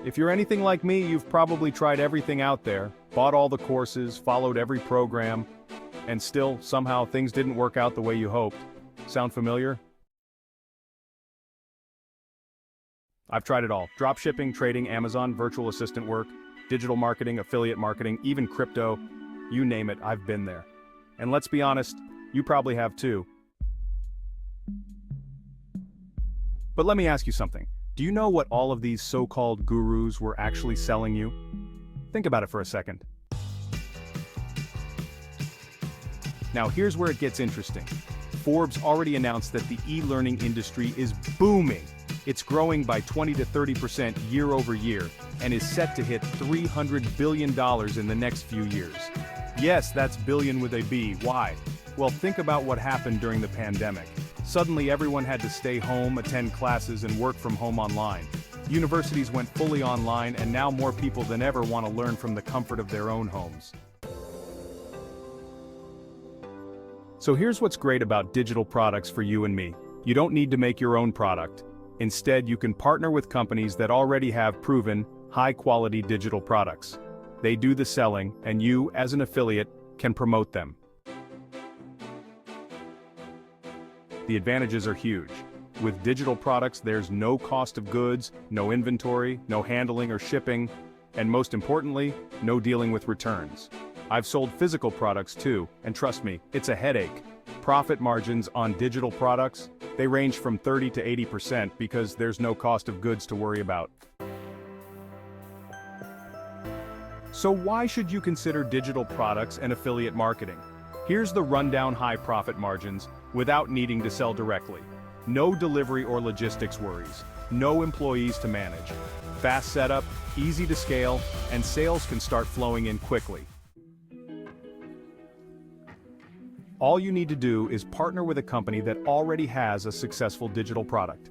If you're anything like me, you've probably tried everything out there, bought all the courses, followed every program, and still, somehow, things didn't work out the way you hoped. Sound familiar? I've tried it all. Dropshipping, trading, Amazon, virtual assistant work, digital marketing, affiliate marketing, even crypto. You name it, I've been there. And let's be honest, you probably have too. But let me ask you something. Do you know what all of these so-called gurus were actually selling you? Think about it for a second. Now here's where it gets interesting. Forbes already announced that the e-learning industry is booming. It's growing by 20 to 30% year over year and is set to hit $300 billion in the next few years. Yes, that's billion with a B. Why? Well, think about what happened during the pandemic. Suddenly everyone had to stay home, attend classes, and work from home online. Universities went fully online, and now more people than ever want to learn from the comfort of their own homes. So here's what's great about digital products for you and me. You don't need to make your own product. Instead, you can partner with companies that already have proven, high-quality digital products. They do the selling, and you, as an affiliate, can promote them. The advantages are huge. With digital products, there's no cost of goods, no inventory, no handling or shipping, and most importantly, no dealing with returns. I've sold physical products too, and trust me, it's a headache. Profit margins on digital products, they range from 30 to 80% because there's no cost of goods to worry about. So why should you consider digital products and affiliate marketing? Here's the rundown: high profit margins without needing to sell directly. No delivery or logistics worries. No employees to manage. Fast setup, easy to scale, and sales can start flowing in quickly. All you need to do is partner with a company that already has a successful digital product.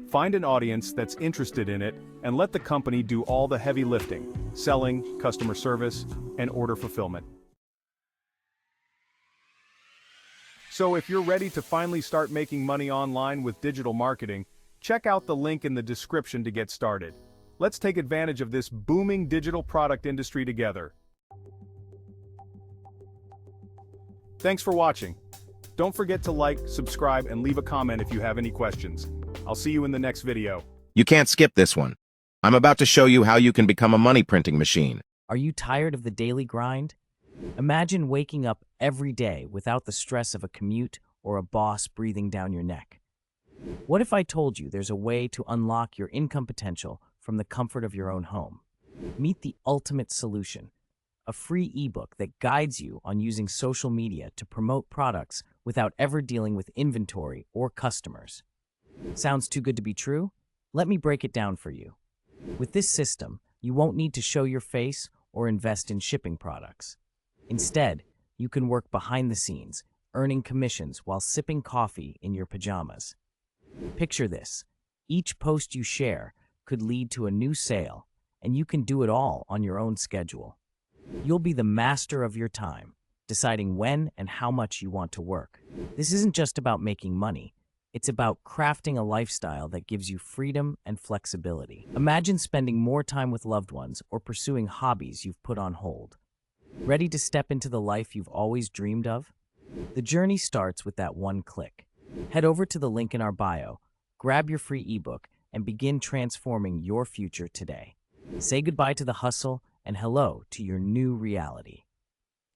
Find an audience that's interested in it and let the company do all the heavy lifting: selling, customer service, and order fulfillment. So if you're ready to finally start making money online with digital marketing, check out the link in the description to get started. Let's take advantage of this booming digital product industry together. Thanks for watching. Don't forget to like, subscribe, and leave a comment if you have any questions. I'll see you in the next video. You can't skip this one. I'm about to show you how you can become a money printing machine. Are you tired of the daily grind? Imagine waking up every day without the stress of a commute or a boss breathing down your neck. What if I told you there's a way to unlock your income potential from the comfort of your own home? Meet the ultimate solution, a free ebook that guides you on using social media to promote products without ever dealing with inventory or customers. Sounds too good to be true? Let me break it down for you. With this system, you won't need to show your face or invest in shipping products. Instead, you can work behind the scenes, earning commissions while sipping coffee in your pajamas. Picture this: each post you share could lead to a new sale, and you can do it all on your own schedule. You'll be the master of your time, deciding when and how much you want to work. This isn't just about making money. It's about crafting a lifestyle that gives you freedom and flexibility. Imagine spending more time with loved ones or pursuing hobbies you've put on hold. Ready to step into the life you've always dreamed of? The journey starts with that one click. Head over to the link in our bio, grab your free ebook, and begin transforming your future today. Say goodbye to the hustle and hello to your new reality.